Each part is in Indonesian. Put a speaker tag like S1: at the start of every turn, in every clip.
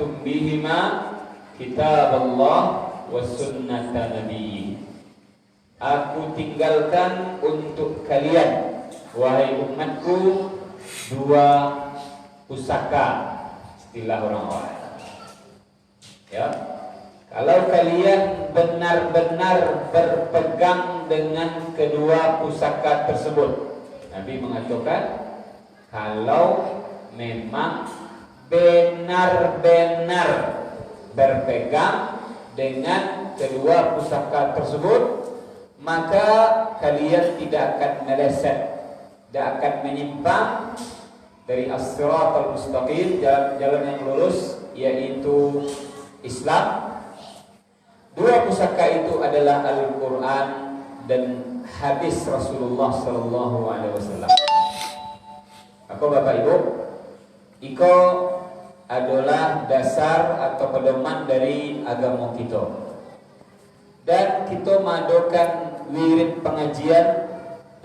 S1: taraktum bihima kitaballah wa sunnata nabiyyi. Aku tinggalkan untuk kalian, wahai umatku, dua pusaka, istilah orang-orang. Ya, kalau kalian benar-benar berpegang dengan kedua pusaka tersebut, Nabi mengatakan, kalau memang benar-benar berpegang dengan kedua pusaka tersebut, maka kalian tidak akan meleset, tidak akan menyimpang dari as-siratal mustaqim, jalan yang lurus, yaitu Islam. Dua pusaka itu adalah Al-Quran dan hadis Rasulullah sallallahu alaihi wasallam. Aku Bapak Ibu, iko adalah dasar atau pedoman dari agama kita. Dan kita mengadakan wirid pengajian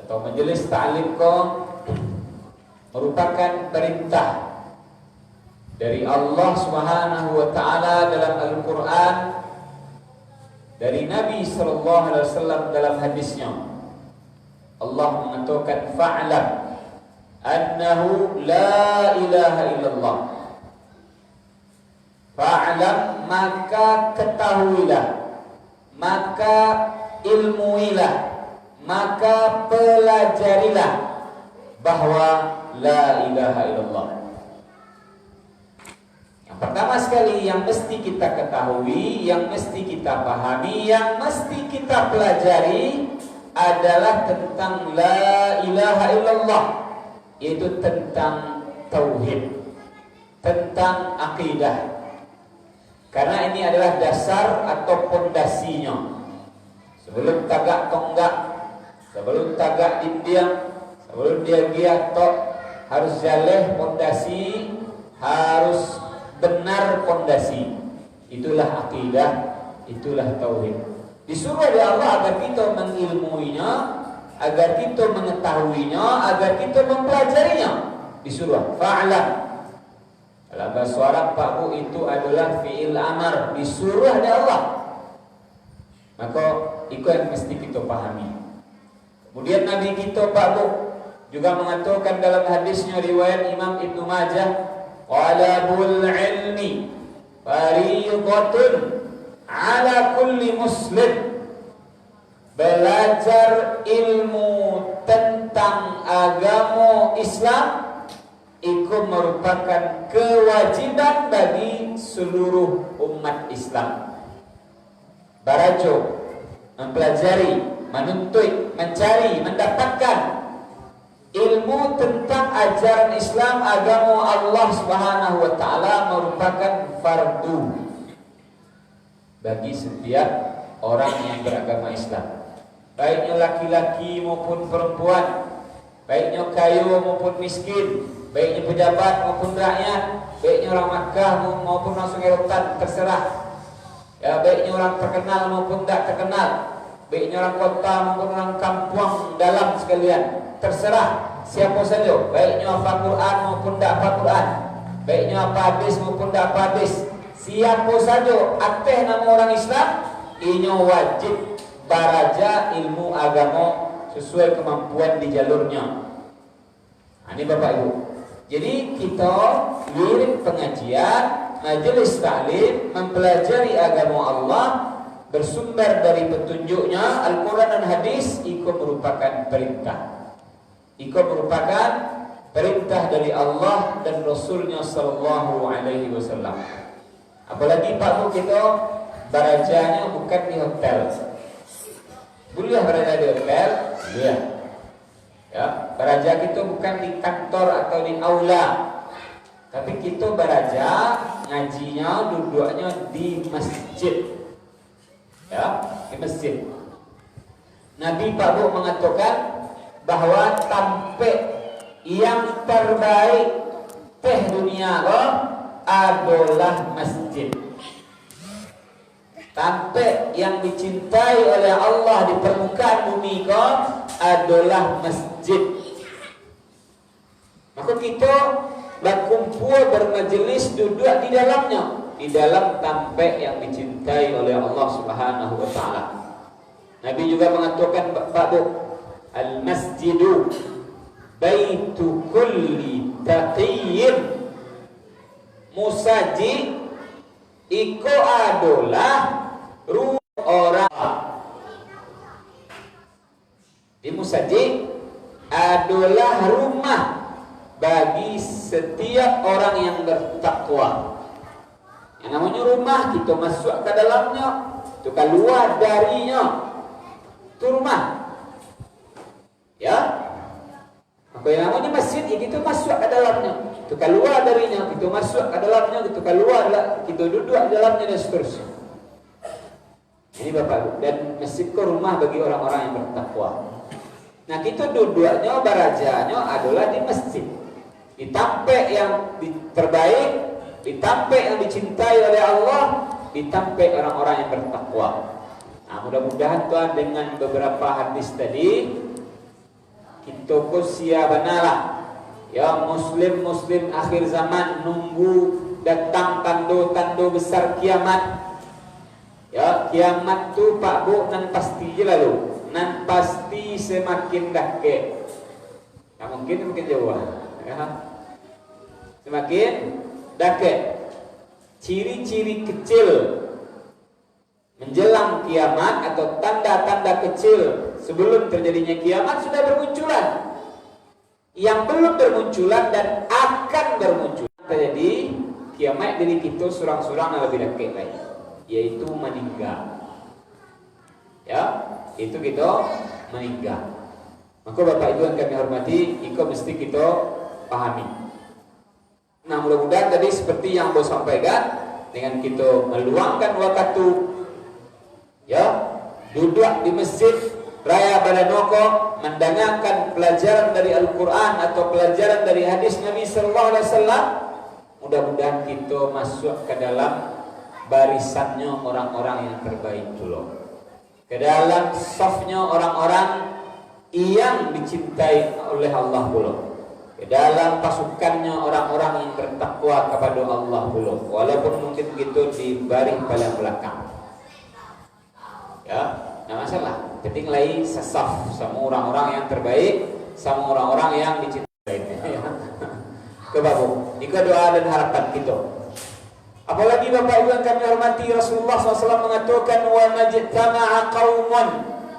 S1: atau majelis ta'lim ko merupakan perintah dari Allah Subhanahu wa taala dalam Al-Qur'an, dari Nabi sallallahu alaihi wasallam dalam hadisnya. Allah mengatakan, fa'lam annahu la ilaha illallah. Fa'lam, maka ketahuilah, maka ilmuilah, maka pelajarilah bahwa la ilaha illallah. Yang pertama sekali yang mesti kita ketahui, yang mesti kita pahami, yang mesti kita pelajari adalah tentang la ilaha illallah, yaitu tentang tauhid, tentang akidah. Karena ini adalah dasar atau pondasinya. Sebelum tagak tonggak, sebelum tagak dindiam, sebelum dia giat tok, harus jaleh pondasi, harus benar pondasi. Itulah akidah, itulah tauhid. Disuruh oleh Allah agar kita mengilmuinya, agar kita mengetahuinya, agar kita mempelajarinya. Disuruh fa'lam. Dalam bahasa Arab, Pak Bu, itu adalah fi'il amar, disuruh oleh Allah. Maka itu yang mesti kita pahami. Kemudian Nabi kita Pak Bu juga mengatakan dalam hadisnya riwayat Imam Ibnu Majah, talabul ilmi fariidatun ala kulli muslim. Belajar ilmu tentang agama Islam itu merupakan kewajiban bagi seluruh umat Islam. Barajo, mempelajari, menuntut, mencari, mendapatkan ilmu tentang ajaran Islam, agama Allah Subhanahu wa taala merupakan fardu bagi setiap orang yang beragama Islam. Baiknya laki-laki maupun perempuan, baiknya kaya maupun miskin, baiknya pejabat maupun rakyat, baiknya orang Makkah maupun orang Sungai Rotan, terserah. Ya, baiknya orang terkenal maupun tidak terkenal, baiknya orang kota maupun orang kampung dalam sekalian, terserah siapa saja, baiknya hafal Quran maupun tidak hafal Quran, baiknya apa hadis maupun tidak apa hadis, siapa saja atas nama orang Islam, ini wajib baraja ilmu agama sesuai kemampuan di jalurnya. Ini Bapak Ibu. Jadi kita wirid pengajian, majelis ta'lim, mempelajari agama Allah bersumber dari petunjuknya Al-Quran dan hadis, itu merupakan perintah. Itu merupakan perintah dari Allah dan Rasulnya sallallahu alaihi wasallam. Apalagi Pak Bu, kita barajanya bukan di hotel. Boleh berada di hotel, boleh. Ya, beraja kita bukan di kantor atau di aula, tapi kita beraja ngajinya, duduknya di masjid. Ya, di masjid. Nabi Pak Bu mengatakan bahwa tempat yang terbaik teh dunia adalah masjid. Tempat yang dicintai oleh Allah di permukaan bumi adalah masjid. Maka kita berkumpul bermajelis, duduk di dalamnya. di dalam tampek yang dicintai oleh Allah Subhanahu wa taala. Nabi juga mengatakan Pak Bu, al-masjidu baitu kulli taqiyyin musaji iko adalah rumah orang. Di musaji adalah rumah bagi setiap orang yang bertakwa. Yang namanya rumah, kita masuk ke dalamnya, itu keluar darinya, itu rumah. Ya, apa yang namanya masjid, ya kita masuk ke dalamnya, itu keluar darinya, kita masuk ke dalamnya, kita keluar, kita duduk di dalamnya dan seterusnya. Ini Bapak Ibu, dan masjid itu rumah bagi orang-orang yang bertakwa. Nah, kita duduknya, barajanya adalah di masjid, di tampek yang terbaik, di tampek yang dicintai oleh Allah, di tampek orang-orang yang bertakwa. Nah, mudah-mudahan Tuhan dengan beberapa hadis tadi kita kusia benalah ya, muslim akhir zaman nunggu datang tanda-tanda besar kiamat. Ya, kiamat tu Pak Bu nan pasti je lalu, nan pasti semakin dake. Nah, mungkin jauh ya. Semakin dake. Ciri-ciri kecil menjelang kiamat atau tanda-tanda kecil sebelum terjadinya kiamat sudah bermunculan. Yang belum bermunculan dan akan bermunculan terjadi kiamat dari kita surang-surang lebih dake lagi, yaitu meninggal. Ya, itu kita meninggal. Maka Bapak Ibu yang kami hormati, itu mesti kita pahami. Nah, mudah-mudahan tadi seperti yang Bos sampaikan, dengan kita meluangkan waktu, ya, duduk di masjid Raya Badanoko, mendengarkan pelajaran dari Al-Quran atau pelajaran dari hadis Nabi Sallallahu Alaihi Wasallam, mudah-mudahan kita masuk ke dalam barisannya orang-orang yang terbaik dulu, ke dalam safnya orang-orang yang dicintai oleh Allah dulu, ke dalam pasukannya orang-orang yang bertakwa kepada Allah dulu, walaupun mungkin begitu di baris paling belakang. Ya, nah masalah penting lagi sesaf sama orang-orang yang terbaik, sama orang-orang yang dicintai. Kebabu, ini doa dan harapan kita. Apalagi Bapak Ibu yang kami hormati, Rasulullah SAW mengatakan, wa majtama'a qaumun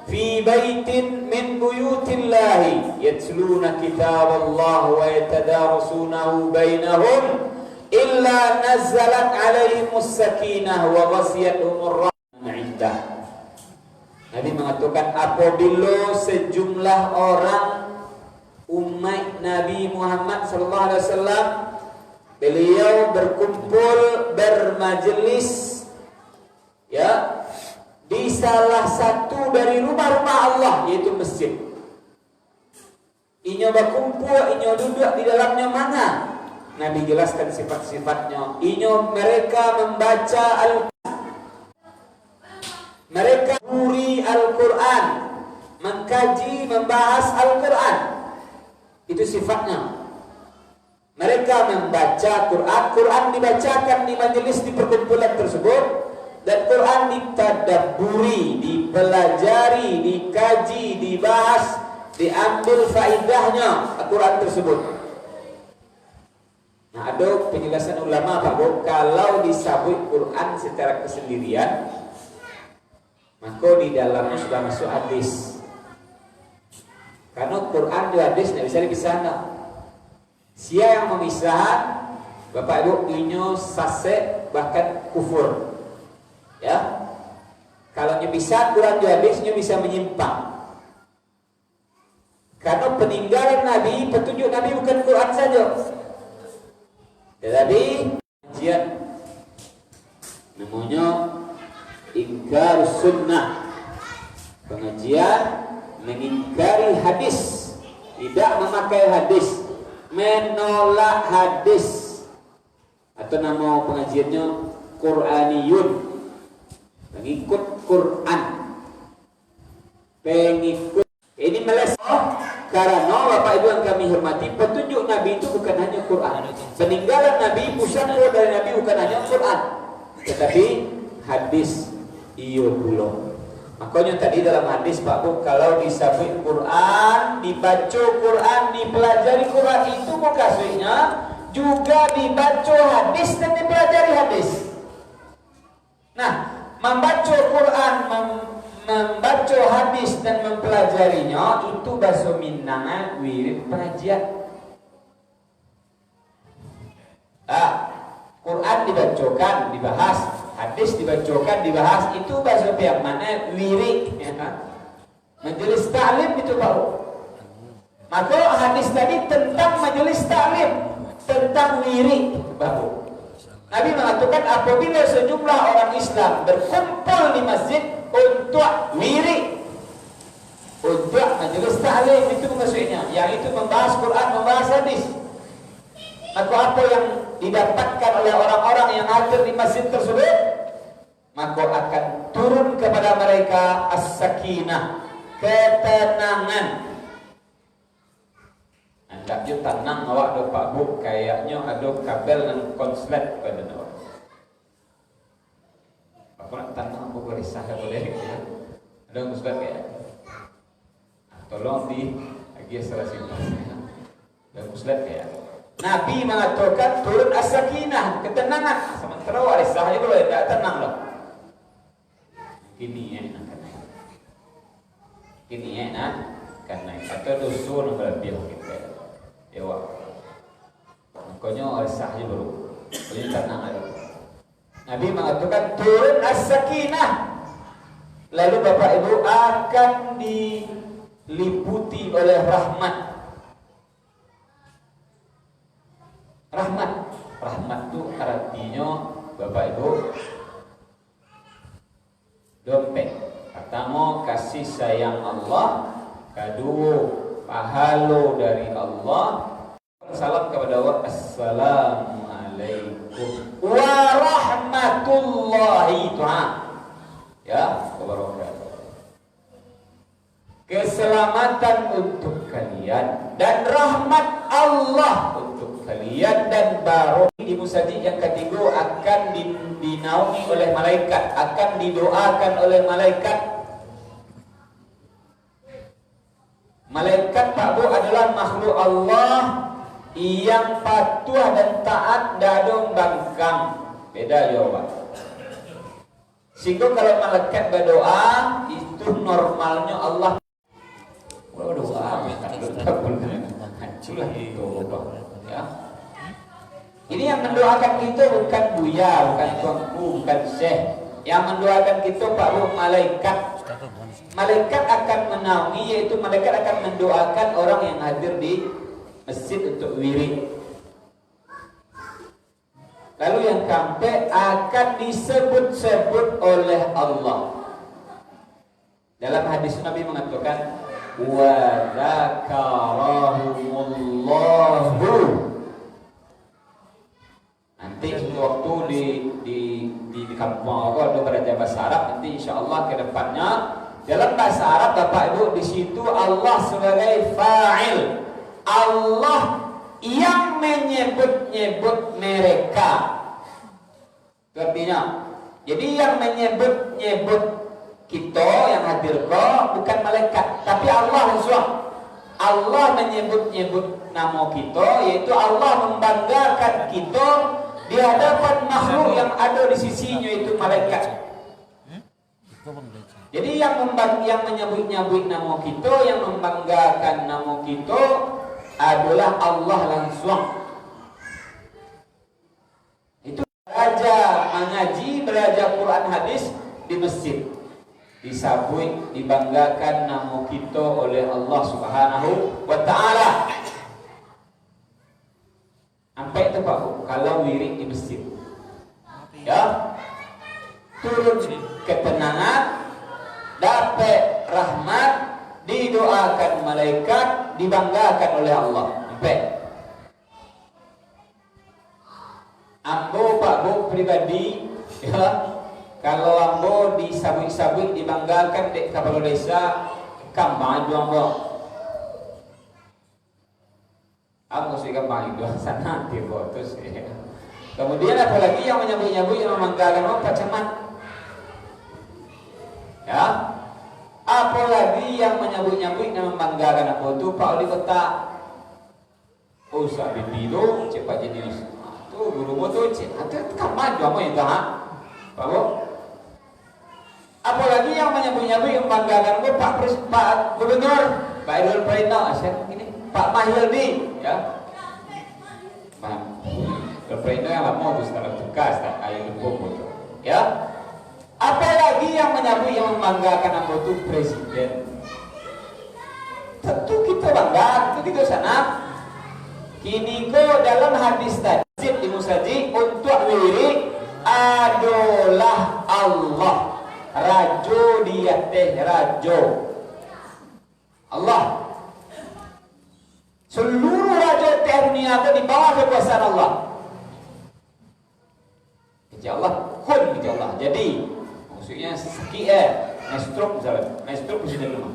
S1: fi baitin min buyutillahi yatluna kitaballah wa yatadarasunahu bainahum illa nazzalat alaihimus sakinah wa ghasiyatuhumur rahmah 'indah. Nabi mengatakan, apabila sejumlah orang umat Nabi Muhammad SAW, beliau berkumpul bermajelis, ya, di salah satu dari rumah-rumah Allah, yaitu masjid. Inyo berkumpul, inyo duduk di dalamnya mana? Nabi jelaskan sifat-sifatnya. Inyo mereka membaca mereka buri Al-Quran, mengkaji, membahas Al-Quran. Itu sifatnya. Mereka membaca Quran, Quran dibacakan di majelis, di perkumpulan tersebut, dan Quran ditadabburi, dipelajari, dikaji, dibahas, diambil faidahnya Al-Quran tersebut. Nah, ada penjelasan ulama bahwa kalau disabut Quran secara kesendirian, maka di dalamnya sudah masuk hadis. Karena Quran dan hadis tidak bisa dipisahkan. Siapa yang memisahkan, Bapak Ibu, inyo sase bahkan kufur. Ya, kalau nyepisah Quran dan hadisnya bisa menyimpang. Karena peninggalan Nabi, petunjuk Nabi bukan Quran saja, tetapi kajian namanya ingkar sunnah, pengajian mengingkari hadis, tidak memakai hadis, menolak hadis, atau nama pengajiannya Quraniyun, pengikut Quran, pengikut. Ini meleset karena Bapak Ibu yang kami hormati, petunjuk Nabi itu bukan hanya Quran. Peninggalan Nabi, pusat dari Nabi bukan hanya Quran, Tetapi hadis iyo pula. Makanya tadi dalam hadis Pak Bu, kalau disabit Quran, dibaca Quran, dipelajari Quran, itu maksudnya juga dibaca hadis dan dipelajari hadis. Nah, membaca Quran, membaca hadis dan mempelajarinya itu bahasa Minang wirid pengajian. Quran dibacakan, dibahas, hadis dibacakan, dibahas, itu bahasa yang mana wirid, ya kan? Majelis ta'lim itu Pak. Maka hadis tadi tentang majelis ta'lim, tentang wirid, Pak. Nabi mengatakan apabila sejumlah orang Islam berkumpul di masjid untuk wirid, untuk majelis ta'lim, itu maksudnya, yang itu membahas Quran, membahas hadis. Maka apa yang didapatkan oleh orang-orang yang hadir di masjid tersebut, maka akan turun kepada mereka as-sakinah, ketenangan. Anda juga tenang awak do Pak Bu, kayaknya ada kabel dan konslet pada awak. Aku nak tenang, aku berisah boleh ya. Ada konslet kayak. Tolong di lagi salah simpan. Ada konslet kayak. Nabi mengatakan turun as-sakinah, ketenangan. Sementara warisah aja boleh tidak tenang loh. Ini ya nak naik. Ini ya nak kan naik. Atau dusun berlebih kita. Ya wah. Makanya warisah aja baru. Boleh tenang aja. Nabi mengatakan turun as-sakinah. Lalu Bapak Ibu akan diliputi oleh rahmat. Rahmat itu artinya Bapak Ibu dompet. Pertama kasih sayang Allah, kedua pahala dari Allah. Salam kepada Allah, assalamualaikum warahmatullahi ta'ala ya wabarakatuh. Keselamatan untuk kalian dan rahmat Allah untuk kalian dan baru di musajid yang ketiga akan dinaungi oleh malaikat, akan didoakan oleh malaikat. Malaikat Pak Bu adalah makhluk Allah yang patuh dan taat dadong bangkang. Beda jawaban. Sehingga kalau malaikat berdoa itu normalnya Allah berdoa hancurlah itu ya. Ini yang mendoakan kita bukan buya, bukan tuanku, bukan syekh. Yang mendoakan kita Pak Bu malaikat. Malaikat akan menaungi, yaitu malaikat akan mendoakan orang yang hadir di masjid untuk wirid. Lalu yang keempat akan disebut-sebut oleh Allah. Dalam hadis Nabi mengatakan wa dzakarahumullahu. Nanti waktu di kampung aku ada belajar bahasa Arab, nanti insyaallah ke depannya dalam bahasa Arab Bapak Ibu di situ Allah sebagai fa'il. Allah yang menyebut-nyebut mereka. Artinya, jadi yang menyebut-nyebut kita yang hadir kok bukan malaikat, tapi Allah langsung. Allah menyebut-nyebut nama kita, yaitu Allah membanggakan kita di hadapan makhluk yang ada di sisinya, itu malaikat. Jadi yang menyebut-nyebut nama kita, yang membanggakan nama kita adalah Allah langsung. Itu belajar mengaji, belajar Quran hadis di masjid, disabui, dibanggakan nama kita oleh Allah Subhanahu wa ta'ala. Sampai itu Pak, kalau wirid di masjid ya, turun ketenangan, dapat rahmat, didoakan malaikat, dibanggakan oleh Allah. Sampai ambo Pak Bu pribadi ya, kalau ambo disabik-sabik dibanggakan di kepala desa Kambang itu ambo. Aku sih Kambang itu sana di fotos ya. Kemudian apalagi yang menyambut-nyambut yang memanggakan Pak Camat. Ya. Apalagi yang menyambut-nyambut yang membanggakan apa itu Pak Wali Kota. Oh, sabi bido cepat jenis. Tuh guru tuh cepat kaman kamu itu ha. Pak Bu. Apalagi yang menyambut-nyambut yang membanggakan apa Pak Gubernur, Pak Irwan Prino, ini Pak Mahyildi, ya. Pak Prino yang lama itu setelah tugas, tak ayo lupa itu, ya. Apalagi yang menyambut yang membanggakan apa itu presiden. Tentu kita bangga, tentu kita senang. Kini ko dalam hadis tadi di musaji untuk lirik adalah Allah. Rajo dia teh rajo Allah. Seluruh raja teh dunia itu di bawah kekuasaan Allah. Insya Allah kun insya Allah. Jadi maksudnya Maestro misalnya, Maestro presiden rumah.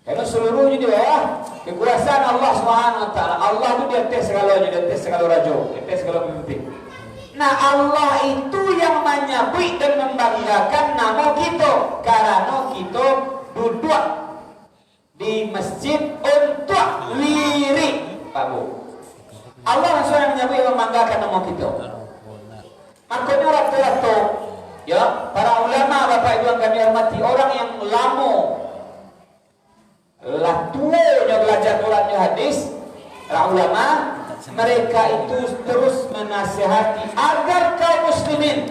S1: Karena seluruhnya di bawah kekuasaan Allah Subhanahu wa taala. Allah itu di atas segalanya, di atas segala raja, di atas segala pemimpin. Nah Allah itu yang menyambut dan membanggakan nama kita karena kita duduk di masjid untuk lirik Pak Bu. Allah langsung yang menyambut dan membanggakan nama kita. Makanya rata-rata ya para ulama Bapak Ibu yang kami hormati, orang yang lama lah tuanya belajar Quran dan hadis, para ulama mereka itu terus menasihati agar kaum muslimin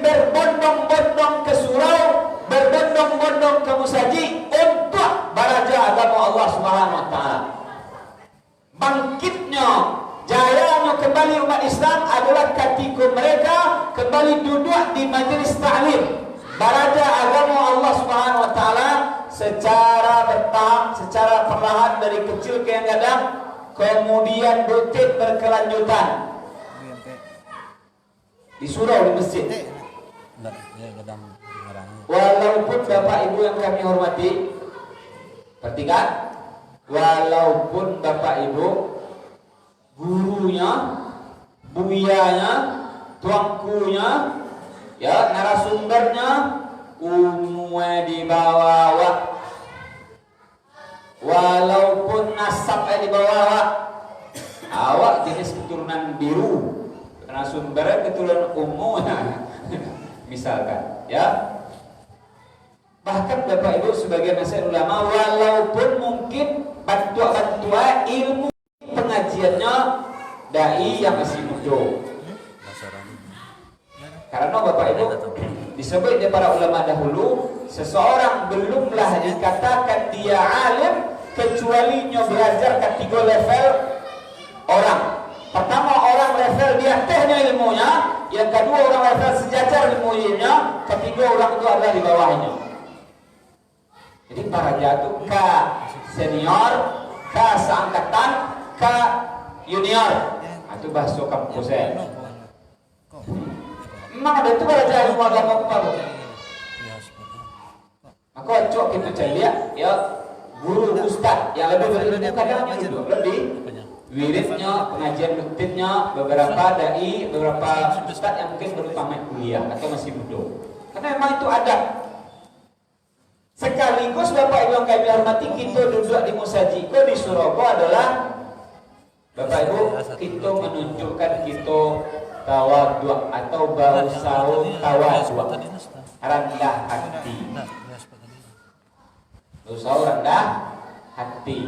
S1: berbondong-bondong ke surau, berbondong-bondong ke musaji untuk belajar agama Allah Subhanahu wa taala. Bangkitnya, jayanya kembali umat Islam adalah ketika mereka kembali duduk di majelis ta'lim, belajar agama Allah Subhanahu wa taala secara bertahap, secara perlahan dari kecil ke yang kadang, kemudian rutin berkelanjutan di surau, di masjid. Walaupun Bapak Ibu yang kami hormati, perhatikan, walaupun Bapak Ibu gurunya, buyanya, tuankunya, ya narasumbernya umumnya di bawah, walaupun nasabnya di bawah, awak jenis keturunan biru, narasumbernya keturunan umumnya, misalkan, ya. Bahkan Bapak Ibu sebagai nasihat ulama, walaupun mungkin bantua-bantua ilmu pengajiannya dai yang masih muda. Karena Bapak Ibu disebut oleh para ulama dahulu, seseorang belumlah dikatakan dia alim kecuali belajar ketiga level orang. Pertama orang level di atasnya ilmunya, yang kedua orang level sejajar ilmunya, ketiga orang itu adalah di bawahnya. Jadi para jatuh ke senior, ke seangkatan, ke junior. Itu bahasa kampusnya. Memang ada itu belajar ilmu agama kepada. Maka cok kita cari ya guru ustaz yang lebih berilmu kadang itu lebih wiridnya, pengajian rutinnya, beberapa dai, beberapa ustaz yang mungkin baru tamat kuliah atau masih muda. Karena memang itu ada. Sekaligus Bapak Ibu yang kami hormati, kita duduk di Musajiko di Surabaya adalah Bapak Ibu kita menunjukkan kita tawadhu atau bausaul tawadhu, rendah hati. Bausaul rendah hati.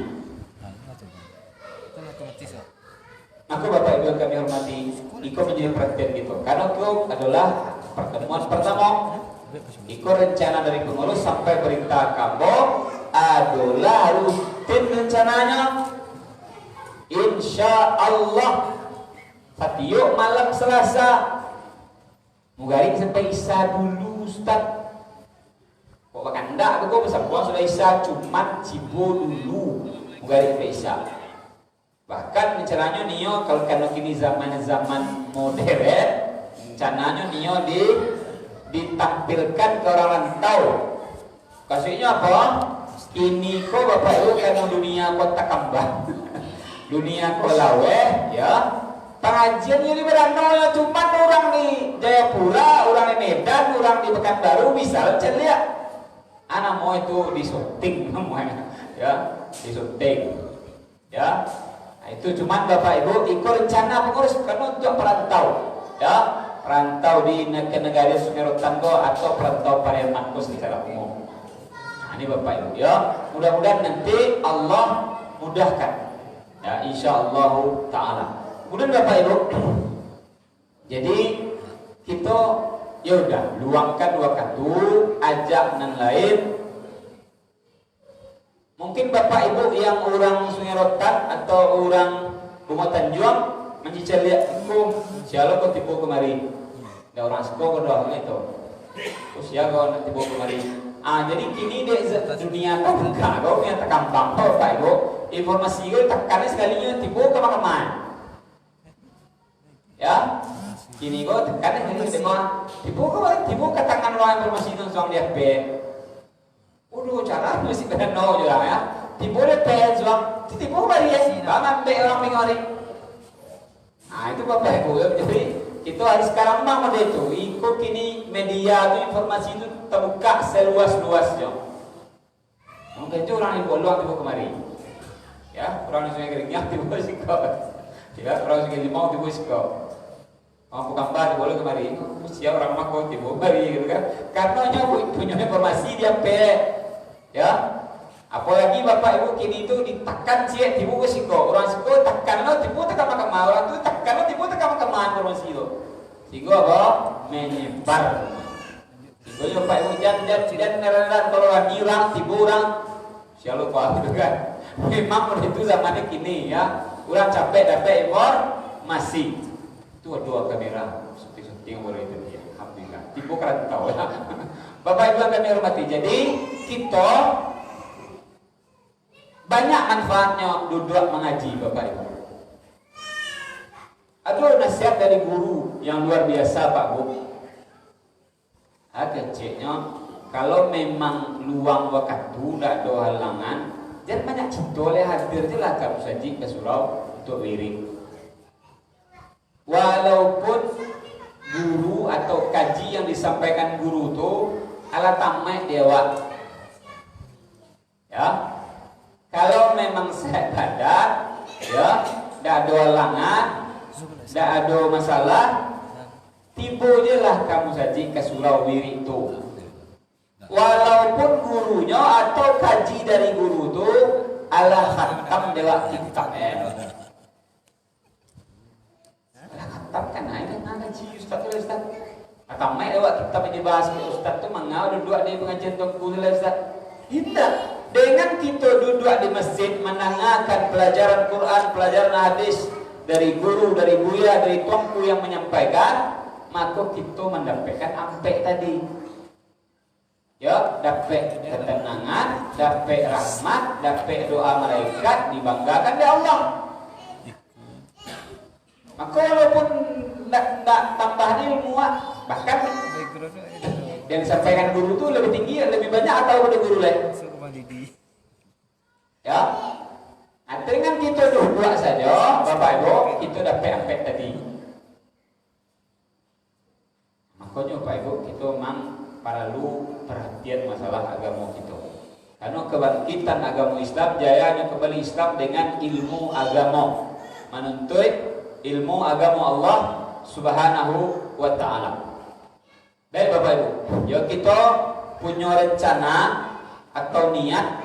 S1: Maka Bapak Ibu yang kami hormati, Iko menjadi perhatian gitu. Karena itu adalah pertemuan pertama. Iko rencana dari pengurus sampai perintah kamu adalah rutin rencananya. Insya Allah Fatiyuk malam Selasa Mugaring sampai Isya dulu Ustaz. Kok bahkan enggak aku besar puas sudah Isya, cuman cibo dulu Mugaring sampai Isya. Bahkan rencananya Nio kalau kini zaman-zaman modern, rencananya Nio ditampilkan ke orang rantau. Kasihnya apa? Ini kok Bapak Ibu karena dunia kota kambang. dunia kolawe ya. Pengajian ini berandanya cuma orang di Jayapura, orang di Medan, orang di Pekanbaru misal celia. Anak mau itu disunting namanya ya, disunting ya. Nah, itu cuma Bapak Ibu ikut rencana pengurus karena untuk perantau ya, perantau di negara Sungai Rotango atau perantau Pariamanko secara umum. Nah, ini Bapak Ibu ya, mudah-mudahan nanti Allah mudahkan ya, insyaallah taala. Kemudian Bapak Ibu, jadi kita ya udah luangkan waktu, ajak nan lain. Mungkin Bapak Ibu yang orang Sungai Rotan atau orang Bunga Tanjung mencicil lihat hukum, siapa kau tipu kemari? Ada orang sekolah doang itu. Usia kau nak tipu kemari. Jadi kini di dunia tak enggak, kau punya terkampang, Bapak Ibu. Informasi kau tekannya sekalinya tipu ke mana? Ya, kini kau tekannya sekalinya tipu ke tangan orang informasi itu soal dia pe. Udah cara mesti benar no juga ya. Tipu deh pe soal, tipu bari ya. Bang ambil orang mengori. Nah itu Bapak Ibu ya, jadi kita harus sekarang nama deh itu. Ikut kini media itu informasi itu terbuka seluas-luasnya. Mungkin itu orang ibu luang tipu kemari. Ya, orang yang Sungai Keringnya tipu siko. Ya, orang Sungai Limau tipu siko. Mampu kampar boleh kemari, usia orang makau tibu bari gitu kan? Karena punya informasi dia pe, ya. Apalagi Bapak Ibu kini itu ditekan sih tibu ke siko, orang siko tekan lo tibu tekan makam orang tu tekan lo tibu tekan makam informasi itu. Siko apa? Menyebar. Siko Bapak Ibu jangan neran kalau lagi orang tibu orang, siapa kau gitu kan? Memang itu zamannya kini ya, orang capek dapat informasi. Itu dua kamera syuting baru itu dia. Alhamdulillah. Tipu kan tahu ya. Bapak Ibu yang kami hormati. Jadi kita banyak manfaatnya duduk mengaji Bapak Ibu. Aduh nasihat dari guru yang luar biasa Pak Bu. Kecilnya kalau memang luang waktu tidak ada halangan, jangan banyak cinta oleh hadir je lah kamu saji ke surau untuk lirik. Walaupun guru atau kaji yang disampaikan guru itu ala tamat dewa, ya. Kalau memang sehat badan, ya, tidak ada halangan, tidak ada masalah, tipu je lah kamu saji ke surau wiri itu. Walaupun gurunya atau kaji dari guru itu ala khatam dewa kitab kan aja ngaji Ustaz tu Ustaz. Atau mai lewat kitab yang dibahas ke Ustaz tu mangau duduk di pengajian Tuanku Ustaz. Tidak. Dengan kita duduk di masjid mendengarkan pelajaran Quran, pelajaran hadis dari guru, dari buya, dari tuanku yang menyampaikan, maka kita mendapatkan ampe tadi. Ya, dapat ketenangan, dapat rahmat, dapat doa malaikat, dibanggakan oleh Allah. Maka walaupun tidak tambah ilmu, bahkan yang disampaikan guru itu lebih tinggi, lebih banyak atau pada guru lain. Ya, nah, dengan kita dua saja, Bapak Ibu, kita dapat apa tadi. Makanya Bapak Ibu, kita memang perlu perhatian masalah agama kita. Karena kebangkitan agama Islam, jayanya kembali Islam dengan ilmu agama, menuntut ilmu agama Allah Subhanahu wa ta'ala. Baik Bapak Ibu, ya kita punya rencana atau niat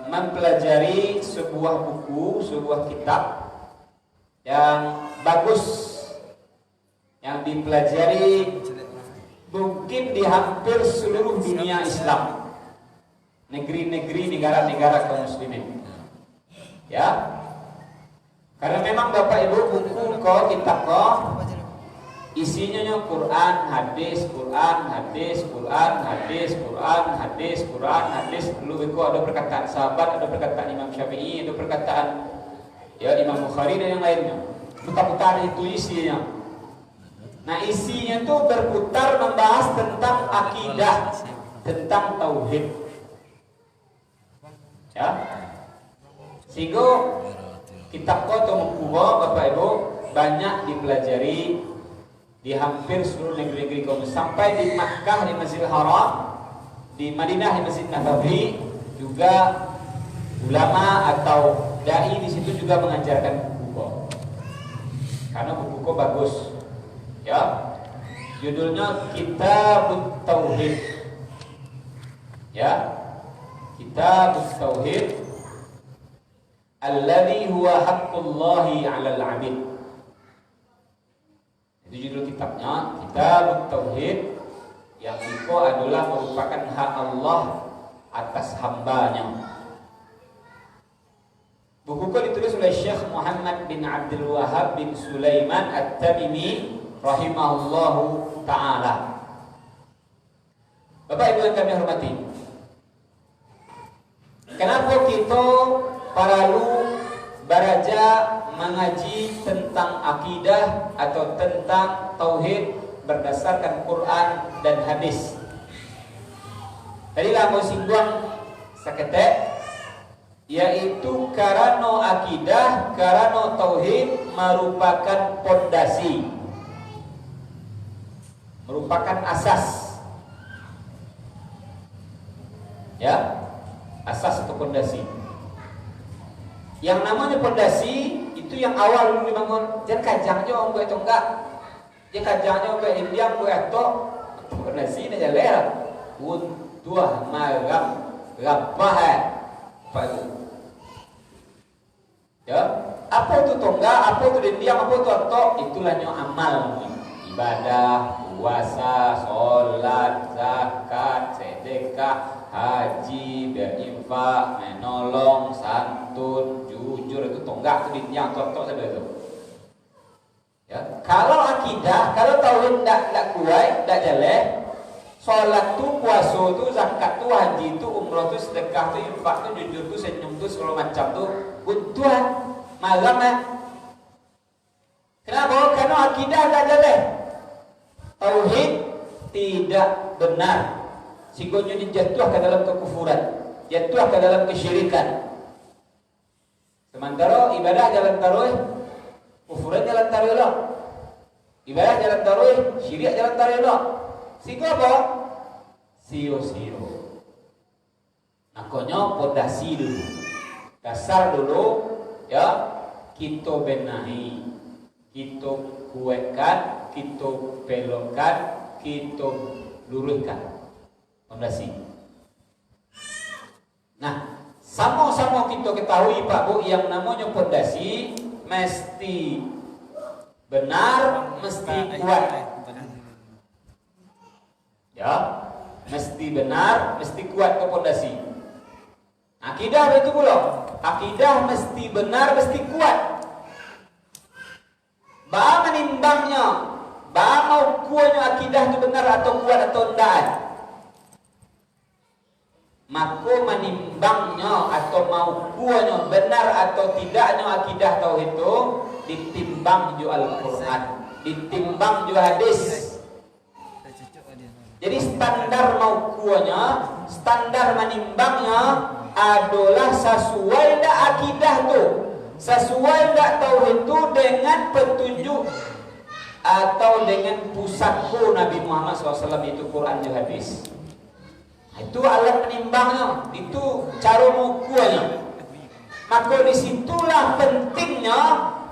S1: mempelajari sebuah buku, sebuah kitab yang bagus, yang dipelajari mungkin di hampir seluruh dunia Islam, negeri-negeri, negara-negara kaum muslimin. Ya, karena memang Bapak Ibu buku kitab isinya Quran, hadis, Quran, hadis, Quran, hadis, Quran, hadis, Quran, hadis. Dulu itu ada perkataan sahabat, ada perkataan Imam Syafi'i, ada perkataan ya Imam Bukhari dan yang lainnya. Putar-putar itu isinya. Nah isinya itu berputar membahas tentang akidah, tentang tauhid. Ya. Sehingga kitab koto mengkubo Bapak Ibu banyak dipelajari di hampir seluruh negeri-negeri kaum sampai di Makkah di Masjidil Haram, di Madinah di Masjid Nabawi juga ulama atau dai di situ juga mengajarkan buku. Karena buku bagus. Ya. Judulnya Kitabut Tauhid. Ya. Kitabut Tauhid alladhi huwa haqqullahi 'alal 'abid. Itu judul kitabnya, Kitabut Tauhid, yang itu adalah merupakan hak Allah atas hambanya. Buku itu ditulis oleh Syekh Muhammad bin Abdul Wahhab bin Sulaiman At-Tamimi rahimahullahu ta'ala. Bapak Ibu yang kami hormati, kenapa kita perlu baraja mengaji tentang akidah atau tentang tauhid berdasarkan Quran dan hadis? Tadi lah mau singgung seketek, yaitu karena akidah, karena tauhid merupakan pondasi, merupakan asas. Ya, asas atau pondasi. Yang namanya pondasi itu yang awal dulu dibangun. Jangan kajangnya orang buat itu enggak. Dia kajangnya buat India buat itu pondasi ini jalan. Untuah malam lapah apa itu? Ya, apa itu tonggak? Apa itu India? Apa itu atau itulahnya amal, ibadah, puasa, sholat, zakat, sedekah, haji, berinfak, menolong, santun, jujur, itu tonggak itu yang contoh saja itu. Ya, kalau akidah, kalau tauhid tidak kuat, tidak jelek, sholat tu, puasa tu, zakat tu, haji tu, umrah tu, sedekah tu, infak tu, jujur tu, senyum tu, segala macam tu, Tuhan malam Kenapa? Karena akidah tidak jelek, tauhid tidak benar, sehingga jatuh ke dalam kekufuran, jatuh ke dalam kesyirikan. Sementara ibadah jalan taruh, kufuran jalan taruh lah, ibadah jalan taruh, syirik jalan taruh lah. Sehingga apa? Sio-sio. Makanya pondasi dulu, dasar dulu, ya, kita benahi, kita kuatkan, kita belokkan, kita luruskan pondasi. Nah, sama-sama kita ketahui Pak Bu, yang namanya pondasi mesti benar, mesti kuat. Ya, mesti benar, mesti kuat ke pondasi. Akidah itu pula. Akidah mesti benar, mesti kuat. Bah menimbangnya, bah mau kuatnya akidah itu benar atau kuat atau tidak. Maka menimbangnya atau mau kuatnya benar atau tidaknya akidah tauhid itu ditimbang juga Al-Quran, ditimbang juga hadis. Jadi standar mau kuatnya, standar menimbangnya adalah sesuai dak akidah tu, sesuai dak tauhid tu dengan petunjuk atau dengan pusatku Nabi Muhammad SAW, itu Quran dan hadis. Itu alat penimbangnya, itu cara mengukurnya. Maka disitulah pentingnya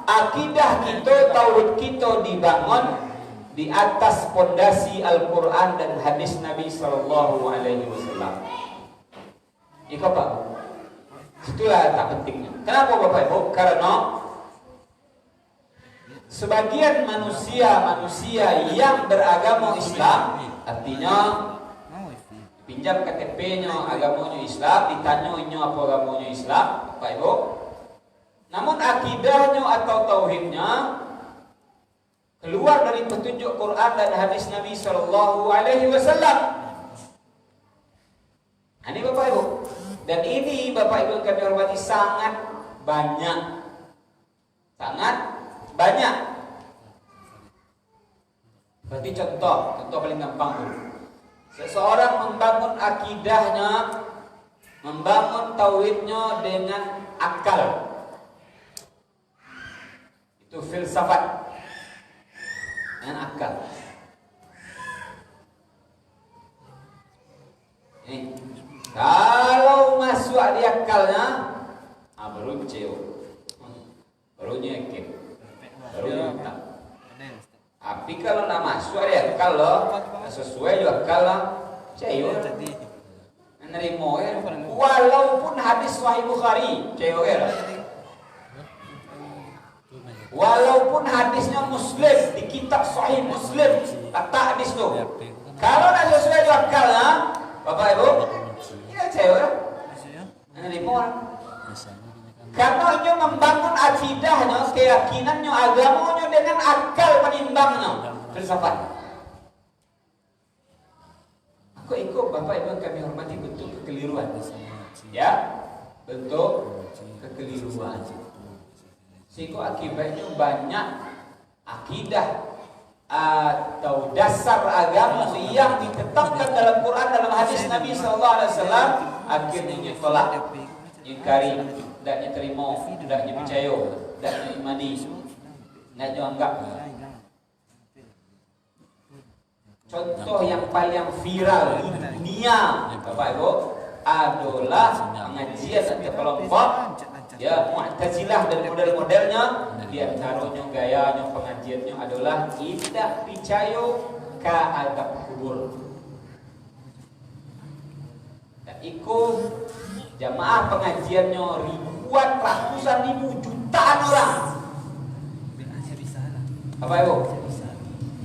S1: akidah kita, tauhid kita dibangun di atas pondasi Al-Quran dan hadis Nabi SAW. Ika Pak, itulah tak pentingnya. Kenapa Bapak Ibu? Karena sebagian manusia yang beragama Islam, artinya pinjam KTP-nya agamanya Islam, ditanya apa agamanya Islam, Bapak Ibu. Namun akidahnya atau tauhidnya keluar dari petunjuk Quran dan hadis Nabi SAW. Ini Bapak Ibu. Dan ini Bapak Ibu kami hormati sangat banyak. Sangat banyak. Berarti contoh paling gampang dulu. Seseorang membangun akidahnya, membangun tauhidnya dengan akal. Itu filsafat dengan akal. Ini kalau masuk di akalnya, baru percaya, baru yakin, baru nyata. Tapi kalau nak masuk di akal loh, sesuai juga akal lah, percaya. Menerima ya, walaupun hadis Sahih Bukhari, percaya lah. Walaupun hadisnya Muslim di kitab Sahih Muslim, kata hadis tu. Kalau nak sesuai dengan akalnya, Bapak Ibu, ya cewek, menerima orang. Karena ini membangun akidahnya, keyakinannya, agamanya dengan akal penimbangnya, filsafat. Aku ikut Bapak Ibu kami hormati bentuk kekeliruan, ya, bentuk kekeliruan. Sehingga akibatnya banyak akidah atau dasar agama yang ditetapkan dalam Quran, dalam hadis Nabi SAW, akhirnya ditolak, ingkari, tidak diterima, tidak dipercaya, tidak diimani, tidak dianggap. Contoh yang paling viral di dunia, Bapak Ibu, adalah pengajian atau kelompok ya Mu'tazilah dan model-modelnya. Di antaranya gayanya pengajiannya adalah tidak percaya ke azab kubur. Dan ikut jamaah pengajiannya ribuan, ratusan ribu, jutaan orang. Bapak Ibu,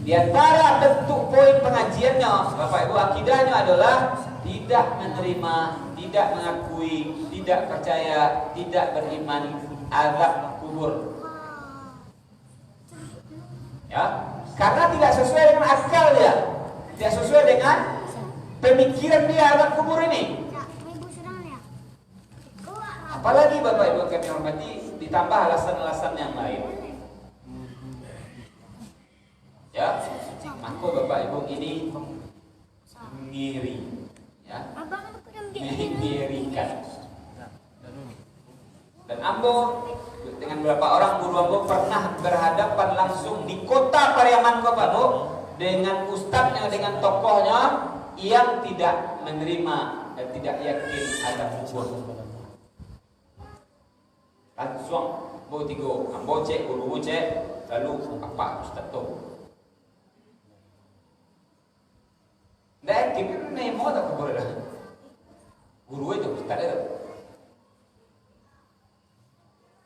S1: di antara bentuk poin pengajiannya, Bapak Ibu, akidahnya adalah tidak menerima, tidak mengakui, tidak percaya, tidak beriman azab kubur. Ya, karena tidak sesuai dengan akal dia, tidak sesuai dengan pemikiran dia azab kubur ini. Apalagi Bapak Ibu kami hormati, ditambah alasan-alasan yang lain. Ya, maka Bapak Ibu ini ngiri, ya, mengirikan. Dan ambo dengan beberapa orang guru ambo pernah berhadapan langsung di kota Pariaman, Bapak Ibu, dengan ustadznya, dengan tokohnya yang tidak menerima dan tidak yakin ada kubur. Langsung ambo tigo, ambo cek, guru cek, lalu apa ustadz tu? Tidak yakin, ini mau tak kubur dah. Guru itu ustadz itu.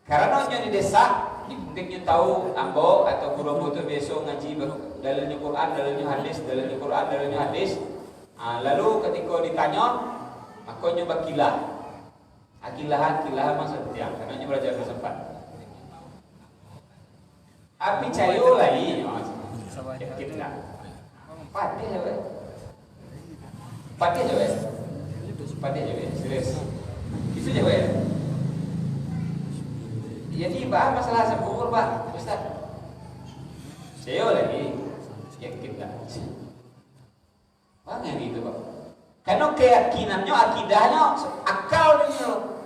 S1: Karena di desa, pentingnya tahu ambo atau guru ambo itu besok ngaji dalilnya Quran, dalilnya hadis, dalilnya Quran, dalilnya hadis. Lalu ketika ditanya, maka nyoba kilah. Kilahan masa tiang, karena nyoba belajar bersempat. Api cayo lagi, yakin tak? Patih je, patih je, serius. Itu je, jadi bahas masalah azab kubur, Pak Ustaz. Saya lagi yakin tak? Bagaimana gitu, Pak? Karena keyakinannya, akidahnya, akalnya.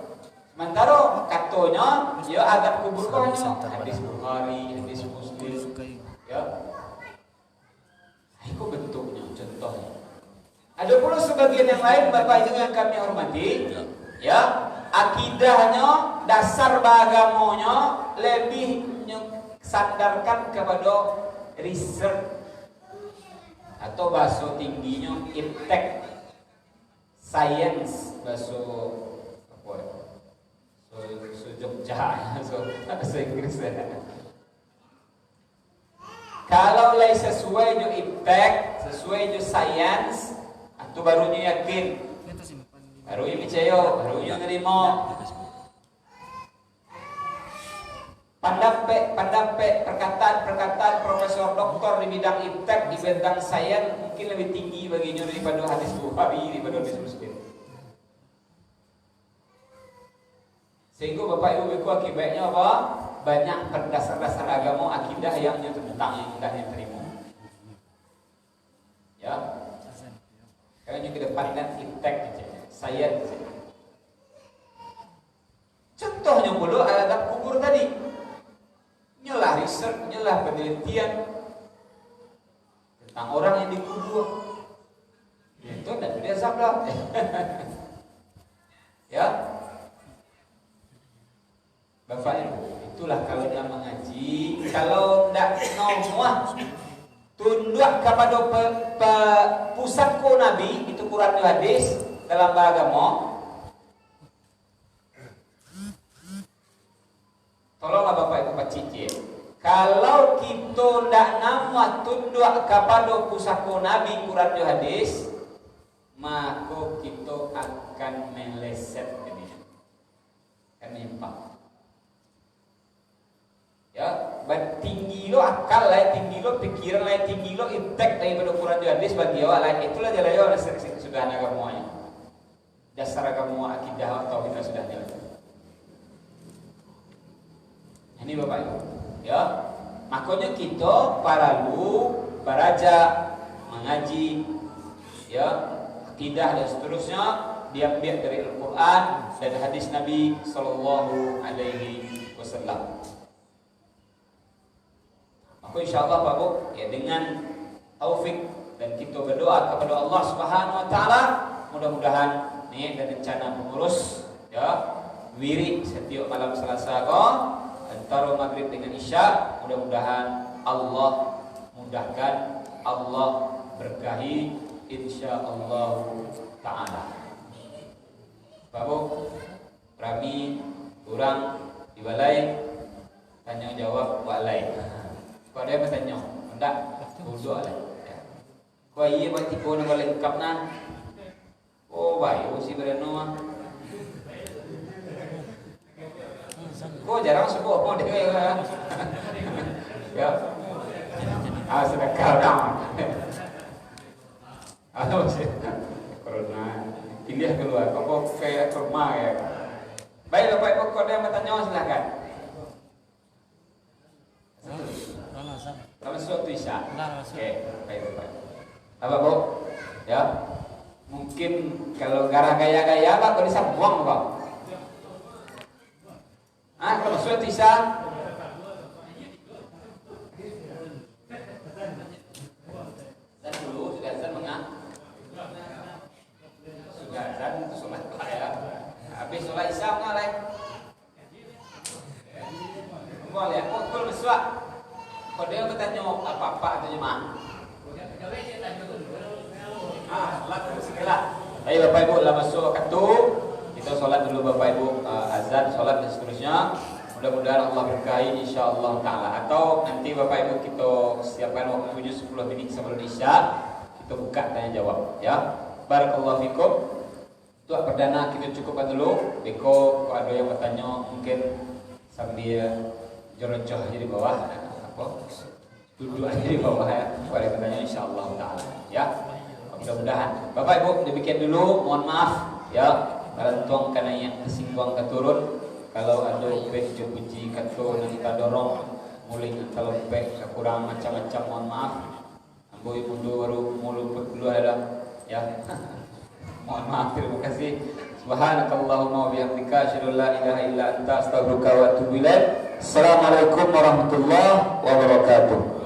S1: Sementara katanya, ya azab kubur kan hadis Bukhari, hadis Muslim, ya. Itu bentuknya, contohnya. Ada pula sebagian yang lain, Bapak Ibu yang kami hormati, ya. Akidahnya, dasar bagamonya lebih sandarkan kepada research atau bahasa tingginya iptek, science, bahasa apa? So Jogja, bahasa Inggris. Kalau lain sesuai dengan iptek, sesuai dengan science, itu barunya yakin. Baru ini percaya, baru ini nerima. Pendapat perkataan profesor doktor di bidang iptek, di bidang sains mungkin lebih tinggi baginya daripada hadis Bukhari, daripada hadis Muslim. Sehingga Bapak Ibu akibatnya apa? Banyak dasar-dasar agama, akidah yang tentang yang tidak diterima. Ya. Kayaknya kedepankan iptek sains. Contoh contohnya mulu adab kubur tadi. Nyalah riset, nyalah penelitian tentang orang yang dikubur. Itu dan dia zablah. Ya. Bapak Ibu, itulah kalau dia mengaji, kalau tidak ngomong tunduk kepada pusatku Nabi, itu Quran dan hadis dalam beragama. Tolonglah Bapak Ibu pacicin. Kalau kita tidak nama tunduk kepada pusatku Nabi, Quran dan hadis, maka kita akan meleset ini. Kan nyimpang. Ya, tinggi lo akal lah, tinggi lo pikiran lah, tinggi lo intek daripada Quran dan hadis bagi awak lah. Itulah jalan yo sudah agamanya. Dasar agama akidah atau kita sudah jalan. Ini Bapak Ibu, ya. Makanya kita para lu beraja mengaji, ya, akidah dan seterusnya diambil dari Al-Quran dan hadis Nabi Sallallahu Alaihi Wasallam. Maka insyaallah Pak Bu, ya dengan taufik dan kita berdoa kepada Allah Subhanahu Wa Taala, mudah-mudahan nih dan rencana pengurus, ya, wirid setiap malam Selasa antara maghrib dengan isya, mudah-mudahan Allah mudahkan, Allah berkahi insyaallah taala. Pak Bu, kami kurang di balai tanya jawab balai. Kau ada bertanya, enggak? Duduk lah. Kau iya berarti kau nak lengkap na? Oh baik, si berano. Kau jarang sebut pun dia kan? Ya. Sudah kalah. Halo sih. Corona. Pilih keluar. Kau kayak rumah ya. Baik Bapak Ibu, kau ada bertanya silakan. Dalam suatu isya. Oke, baik Bapak. Apa Bu? Ya. Mungkin kalau garah gaya-gaya Pak, kau bisa buang Pak. Kalau suatu isya. Dan dulu sudah azan mengah. Sudah azan itu sholat ya. Habis sholat isya mengalai. Boleh, kau mesra. Kalau dia bertanya apa-apa atau jemaah. Sholat dulu segala. Ayo Bapak Ibu, lah masuk waktu. Kita sholat dulu Bapak Ibu, azan, sholat dan seterusnya. Mudah-mudahan Allah berkahi insyaallah taala. Atau nanti Bapak Ibu kita siapkan waktunya 10 menit sebelum isya. Kita buka tanya jawab, ya. Barakallahu fikum. Untuk perdana kita cukupkan dulu. Beko kalau ada yang bertanya mungkin sambil jorojoh di bawah. Duduk aja di bawah ya. Pada katanya insyaallah taala, ya. Mudah-mudahan Bapak Ibu demikian dulu, mohon maaf ya rantuang karena yang kesinggung keturun. Kalau ada pek puji kato nanti kita dorong mulai kalau pek kurang macam-macam, mohon maaf. Ambo ibu baru mulu dulu ada ya. Mohon maaf, terima kasih. Subhanakallahumma wa bihamdika asyhadu an la ilaha illa anta astaghfiruka wa atubu ilaik. Assalamualaikum warahmatullahi wabarakatuh.